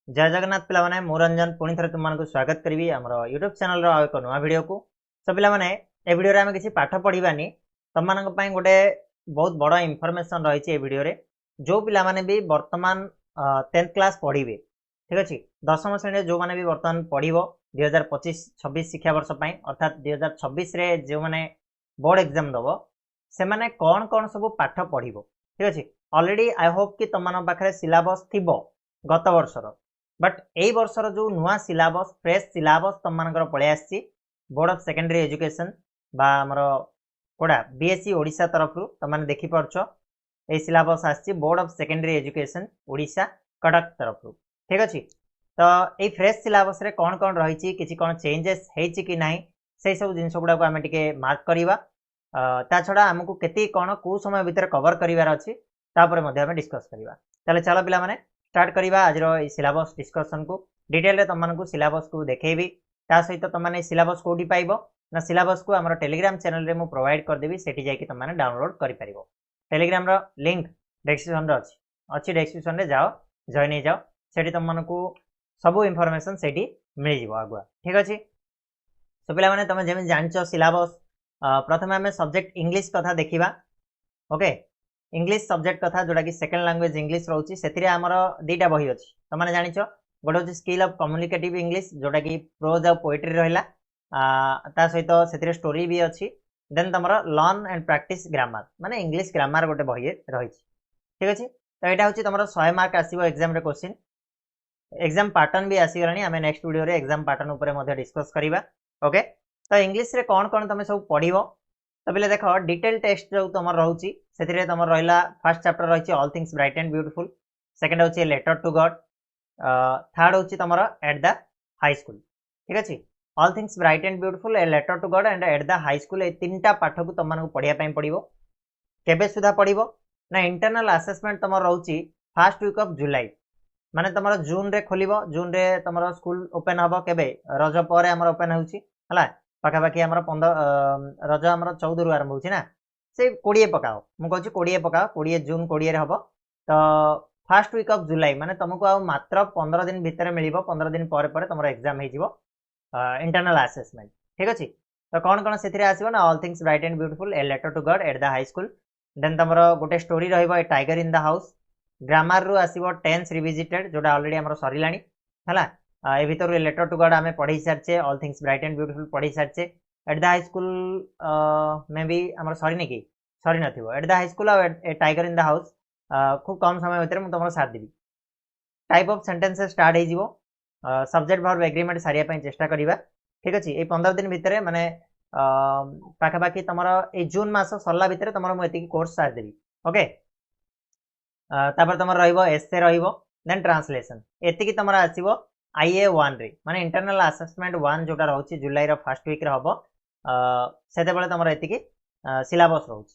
जय जगन्नाथ पिलाने मु रंजन पुणी थे तुम स्वागत करी आम यूट्यूब चैनल एक नुआ भिड को सो पाने ए भिडियो आम किसी पाठ पढ़ानी तुम मान गोटे बहुत बड़ इनफॉरमेशन रही भिडियो जो पाने भी बर्तमान 10th क्लास पढ़े ठीक अच्छे दशम श्रेणी जो मैंने भी बर्तमान पढ़ो 2025-26 शिक्षा वर्ष अर्थात 2026 जो मैंने बोर्ड एग्जाम दब से मैंने कौन कौन सब पाठ पढ़ो ठीक अच्छे ऑलरेडी आई होप कि तुम पाखे सिलेबस थी गत वर्षर बट ए वर्षर जो नुआ सिलेबस फ्रेश सिलेबस तुम मानकर पलि आसी board of secondary education बामर Koda BSc Odisha तरफ तुमने देखिपार ये सिलेबस आसी board of secondary education Odisha Cuttack तरफ ठीक अच्छे तो ये फ्रेश सिलेबस रे कौन कौन रही किसी कौन चेंजेस होती कि ना से सब जिन गुड़ा को आम टे मार्क करवा ता छड़ा आमको केती कौन कौ समय भितर कवर करार अच्छी आम डिस्कस करवा चलो चलो पिला माने स्टार्ट करवा आज सिलेबस डिस्कसन को डिटेल रे तुमको सिलेबस को देखेबी ता सहित तुमने सिलेबस कोठी पाइबो ना सिलेबस को आम टेलीग्राम चैनल रे मु प्रोवाइड करदेवी सेठी जाकि तुमने डाउनलोड कर पारिबो टेलीग्राम रो लिंक डिस्क्रिप्शन रे अच्छी डिस्क्रिप्शन रे जाओ जॉइन हो जाओ सेठी तुमको सब इनफॉरमेशन सेठी मिल जिवो आगुआ ठीक अछि सो पिला माने तुम जेमे जानचो सिलेबस प्रथम आम सब्जेक्ट इंग्लिश कथा देखिबा ओके इंग्लिश सब्जेक्ट कथा जोटा कि सेकेंड लैंग्वेज इंग्लिश रोची से आमर दीटा बही अच्छी तुमने जानिच गोटे हूँ स्किल ऑफ कम्युनिकेटिव इंग्लिश जोटा कि प्रोज और पोएट्री रहा ता सहित से स्टोरी भी अच्छी देन तुम लर्न एंड प्रैक्टिस ग्रामर माने इंग्लिश ग्रामर गोटे बही रही ठीक अच्छे तो यहाँ हूँ तुम 100 मार्क आसो एग्जाम क्वेश्चन एग्जाम पैटर्न भी आसीगलानी आम नेक्स्ट वीडियो रे एग्जाम पैटर्न उपर डिस्कस करवा ओके तो इंग्लिश रे कौन कौन तुम सब पढ़ तो पे देख डिटेल टेस्ट जो तुम रोचे से तुम रहा फर्स्ट चैप्टर रही all things bright and beautiful second हूँ लेटर टू गॉड थर्ड हूँ तुम एट द हाई स्कूल ठीक अच्छे all things bright and beautiful a letter to God and at the high school ये 3टा पाठ को तुमको पढ़ाई पड़ो केबे सुधा पढ़ो ना इंटरनल असेसमेंट तुम रोचे फर्स्ट वीक ऑफ जुलाई माने तुम जून रे खोल जून रे तुम स्कूल ओपन हम केबे रज पर ओपन होगा पाखापाखि आम 15 रज आम 14 रु आरंभ होना से 20 पकाओ मुझे 20 पकाओ 20 जून 20 हम तो फर्स्ट वीक ऑफ जुलाई माने तुमको आ मात्र 15 दिन भितर मिल 15 दिन पर तुम एग्जाम हो इंटरनल असेसमेंट ठीक अच्छे तो कौन कौन से आसो ना all things bright and beautiful a letter to God at the high school then तुम गोटे स्टोरी रही tiger in the house grammar रु आसो टेंस रिविजिटेड जोटा ऑलरेडी आम सर है ए भर लेटर टू गॉड आम पढ़ी सारे all things bright and beautiful पढ़ी सारे एट द हाई स्कूल मे भी आम सरी कि सरी न at the high school a tiger in the house खूब कम समय भितर तुम साथ देवी टाइप ऑफ सेंटेंसेस स्टार्ट हो सब्जेक्ट वर्ब एग्रीमेंट सारे चेष्टा करवा ठीक अच्छे ये 15 दिन भितर माने पाखापाखि तुम ये जून मास सरला भितर तुम मुझे कोर्स सारी देवी ओके तापर तुम एसे देन ट्रांसलेशन एति तुम आसो IA1 रे माने इंटरनल असेसमेंट 1 जोटा रोची जुलाई रो फर्स्ट वीक रे हबो सेते बेले तुमरो एतिकी सिलेबस रोची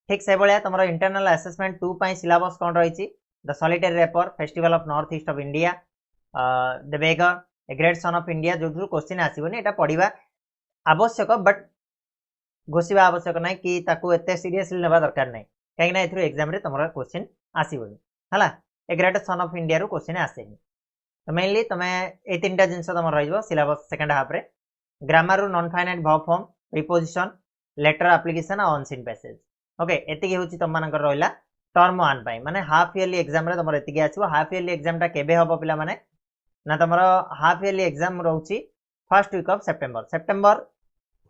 ठीक से बेले तुमरो इंटरनल असेसमेंट 2 पई सिलेबस कोन रहिची the solitary reaper festival of north east of India the beggar a great son of India जो क्वेश्चन आसीबोनी एटा पढिबा आवश्यक बट घोषिबा आवश्यक नै कि ताकू एते सीरियसली नेबा दरकार नै काहे ना एथरो एग्जाम रे तुमरो क्वेश्चन आसीबोनी हला a great son of India रो क्वेश्चन आसेनी तो मेनली तुम्हें ये 3टा जिनस तुम रही सिलेबस सेकेंड हाफ रे ग्रामर रु non finite verb form preposition letter application और अनसीन पैसेज ओके एतिकी होची तुम मानकर रहिला टर्म 1 पाई माने हाफ ईयरली एग्जाम रे तुमर एतिकी आसीबो हाफ ईयरली एग्जाम टा केबे हबो पिला माने ना तुमर हाफ ईयरली एग्जाम रहउची first week of September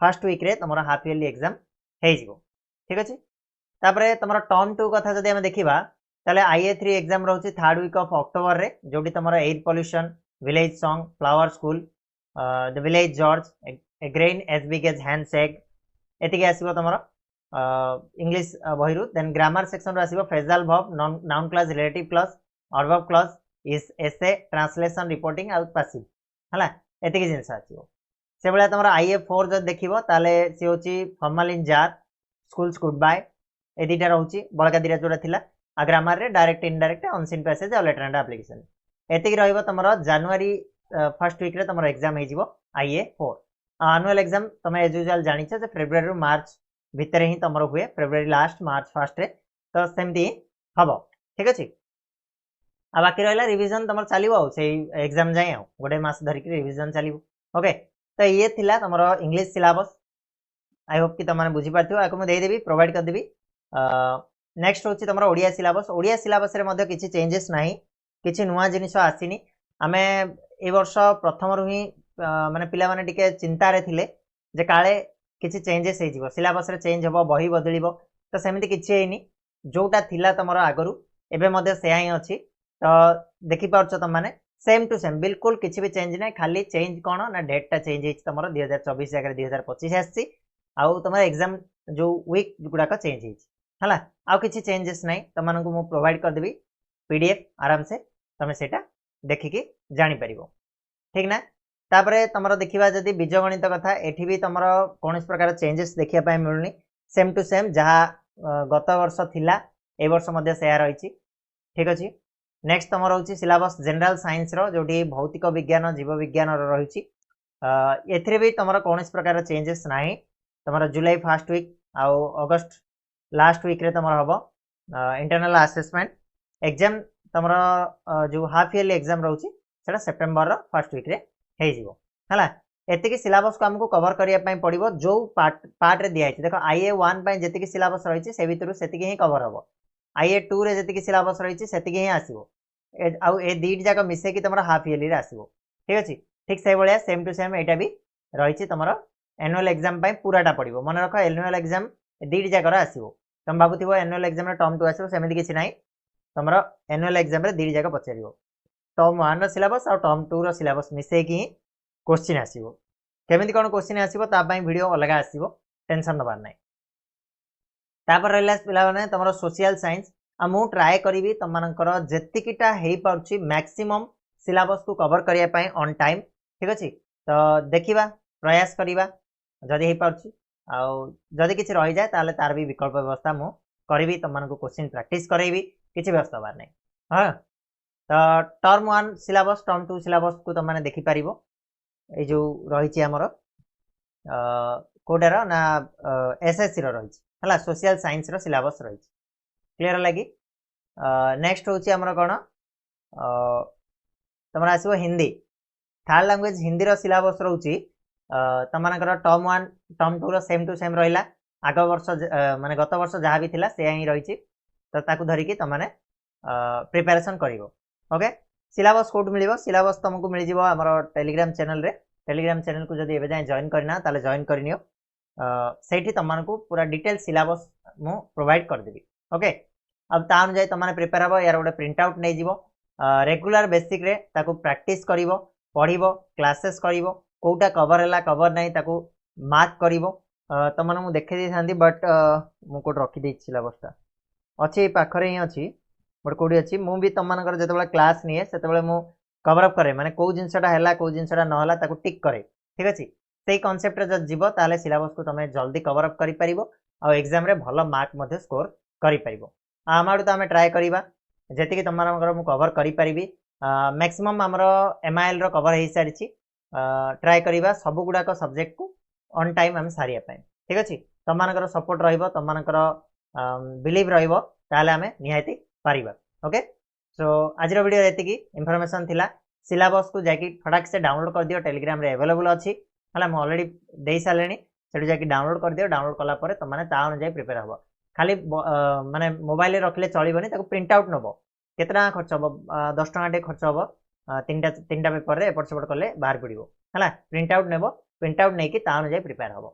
first week रे तुमर हाफ ईयरली एग्जाम हे जिवो ठीक अछि तापरे तुमर टर्म 2 कथा जदि हम देखिबा ताले IA3 एग्जाम रोची थर्ड वीक ऑफ अक्टोबर रे जोटी तुमर air pollution village song flower school the village George a grain as big as hen's egg एतिके आसीबो तुमर इंग्लिश बहिरु देन ग्रामर सेक्शन रो आसीबो phrasal verb noun clause relative clause adverb clause is essay translation reporting out passive हला एतिके जिंस आसीबो से बेला तुमर IA4 जब देखिबो ताले से होची फॉर्मल इन जार स्कूल्स गुड बाय ए दीटा रहउची बळका दीटा जोडा थिला आ ग्रामर रे डायरेक्ट इनडायरेक्ट अनसीन पैसेज और लेटर एंड एप्लिकेशन एतिक रहिबो तुमरो जनवरी फर्स्ट वीक रे तुमरो एग्जाम हे जिवो IA4 एनुअल एग्जाम तुम एज यूजुअल जानिछ जे फेब्रुआरी रु मार्च भितर ही तुमरो हुए February last March first ray तो सेमती हबो ठीक अछि आ बाकी रहा रिविजन तुम चलो एग्जाम जाए गोटे मस धरिक रिविजन चलो ओके। तो ये थिला तुम इंग्लिश सिलेबस आई होप कि तुमने बुझीपार आपको मुझे देदेवी प्रोवाइड करदेवी। नेक्स्ट हूँ तुम ओडिया सिलेबस रे किसी चेंजेस ना किसी नुआ जिनिस आसीनी आम ए वर्ष प्रथम ही माने पिला माने टिके चिंतार थिले जे काले किसी चेंजेस हो सिलेबस रे चेंज हम बही बदल तो सेमती किसी जोटा थिला तुम आगु एवं से ही अच्छी तो देखिपार तुम मैंने सेम टू सेम बिल्कुल किसी भी चेंज ना खाली चेंज कौन ना डेटा चेंज होती तुम 2024 जगह 2025 आसी आउ तुम एग्जाम जो वीक गुड़ाक चेंज है आउ किसी चेंजेस ना तुमको मुझे प्रोवाइड करदेवी पीडीएफ आराम से तुम से देखिकी जापर ठीक ना। तापर तुम देखा जदि बीज गणित कथा एठी भी तुम कौन प्रकार चेंजेस देखापी मिलूनी सेम टू सेम जहाँ गत वर्ष थिला ए वर्ष से रही ठीक अच्छे। नेक्स्ट तुम रोचे सिलेबस जनरल साइंस रो जोटी भौतिक विज्ञान जीव विज्ञान रही ए भी तुम कौन प्रकार चेंजेस ना तुम जुलाई फर्स्ट वीक आउ अगस्त लास्ट वीक रे तुम हम इंटरनल असेसमेंट एग्जाम तुम जो हाफ इयरली एग्जाम रोचे से सेप्टेम्बर फर्स्ट वीक रे है एतिकी सिलेबस को आमको कवर करने पड़ो जो पार्ट रे दिखाई देख आईए 1 जी सिलेबस रही से भितर से ही कवर हम आईए 2 रे जी सिलेबस रही से ही आसो आउ ए दुईट जाक मिसेक तुम हाफ इयरली आसो ठीक अच्छे। ठीक से भाया सेम टू सेम यहाँ भी रही तुम एनुअल एग्जाम पूराटा पड़ो मन रख एनुअल एग्जाम दुईट जाकर आसो तुम भावुव एनुअल एग्जाम टर्म 2 आसो सेमती किसी ना तुम एनुअल एग्जाम दुईट जाक पचार टर्म 1 सिलेबस और टर्म 2 सिलेबस मिसेक ही क्वेश्चन आसो केमी कौन क्वेश्चन आसो वीडियो अलग आसो टेंशन नबार ना। तापर रहा पे तुम सोशल साइंस मु ट्राए करी तुमकर जेतिकीटा हो पार्ची मैक्सिमम सिलेबस को कवर करने ऑन टाइम ठीक अच्छे। तो देखा प्रयास करवा जदि हो पार्ची आदि किसी रही जाए तार भी विकल्प व्यवस्था मु करी तुमको क्वेश्चन प्रैक्टिस करेबी किसी व्यवस्था बार नहीं हाँ। तो टर्म 1 सिलेबस टर्म 2 सिलेबस को तुमने देखिपार ये जो रही आमर कोटार ना एसएससी रही है सोशल साइंस रो सिलेबस रही क्लियर लगी। नेक्स्ट हूँ आमर कौन तुम आसो हिंदी थर्ड लैंग्वेज हिंदी रो सिलेबस रोची तुम term 1 term 2 same to same रहा आग वर्ष माने गत वर्ष जहाँ भी थिला से ही रही तो ताकू धरिकी तुमने प्रिपेरेसन कर ओके। सिलेबस कौट मिल सिलेबस तुमको मिल जाव आम टेलीग्राम चैनल रे टेलीग्राम चैनल को जब एवं जॉइन करना ताले जॉइन करनियो से तुमको पूरा डिटेल सिलेबस मु प्रोवाइड करदेवी ओके। अब ता अनुसार तुमने प्रिपेयर हम यार गोटे प्रिंट आउट नहीं जीवो रेगुलर बेसिक रे ताकू प्रैक्टिस करिवो पढ़िवो क्लासेस करिवो कोटा कवर है कवर नहीं ताकू मार्क करिवो तुमने मु देखै दी थांती बट मु कोट रखी दे सिलेबसटा अच्छी पाखरे ही अच्छी बट कौटी अच्छी मु भी तुमको जो क्लास निए से कवर अप करे माने कौ जिनसटा है कौ जिनसटा नहला ताकू टिक करे ठीक अच्छे। से कॉन्सेप्ट रे जब जीव ताले सिलेबस को तुम जल्दी कवर अप करि परिबो आ एग्जाम रे भलो मार्क मध्ये स्कोर करि परिबो। आम आडू तो आम ट्राए करवा जी तुम कवर करी मैक्सिमम आमर एमआईएल रो कवर हो सारी ट्राए करवा सब गुड़ाक सब्जेक्ट को ऑन टाइम आम सारे ठीक अच्छे। तुम सपोर्ट रुम बिलीव रमें निहाती पारिबा ओके। सो आज वीडियो ये इनफॉरमेशन थिला सिलेबस को जाकि फटाक से डाउनलोड कर दियो टेलीग्राम रे अवेलेबल अच्छी है मुझे अलरेडी दे सारे से जाकि डाउनलोड कर दियो डाउनलोड कलापर तुमने ता अनुसार प्रिपेयर हम खाली माने मोबाइल रखले चलबनी प्रिंट आउट नब केते टका खर्च हम 10 टका टे खर्च हम तीनटा पेपर रे एपट सेपट कले बाहर पड़ो है प्रिंट आउट नेब प्रिंट आउट नहीं कि ता अनुसार प्रिपेयर हम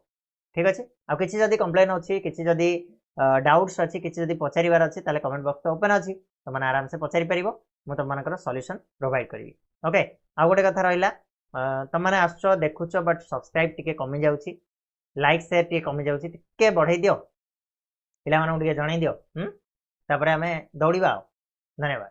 ठीक अच्छे। आ किसी जदि कंप्लेन अच्छी किसी जदि डाउट्स अच्छी किसी जदि पचारिबार अच्छी ताले कमेंट बॉक्स तो ओपन अच्छी तुमने आराम से पचारि परिबो मु तुमनकर सॉल्यूशन प्रोवाइड करी ओके। आ गोटे कथा रहिला तुमने आसुच देखुच बट सब्सक्राइब टिके कमी जाउची लाइक शेयर टिके कमी जाउची टिके बढ़ाई दियो पिला मानू टिके जणाई दियो तापर आमे दौड़ीबा। धन्यवाद।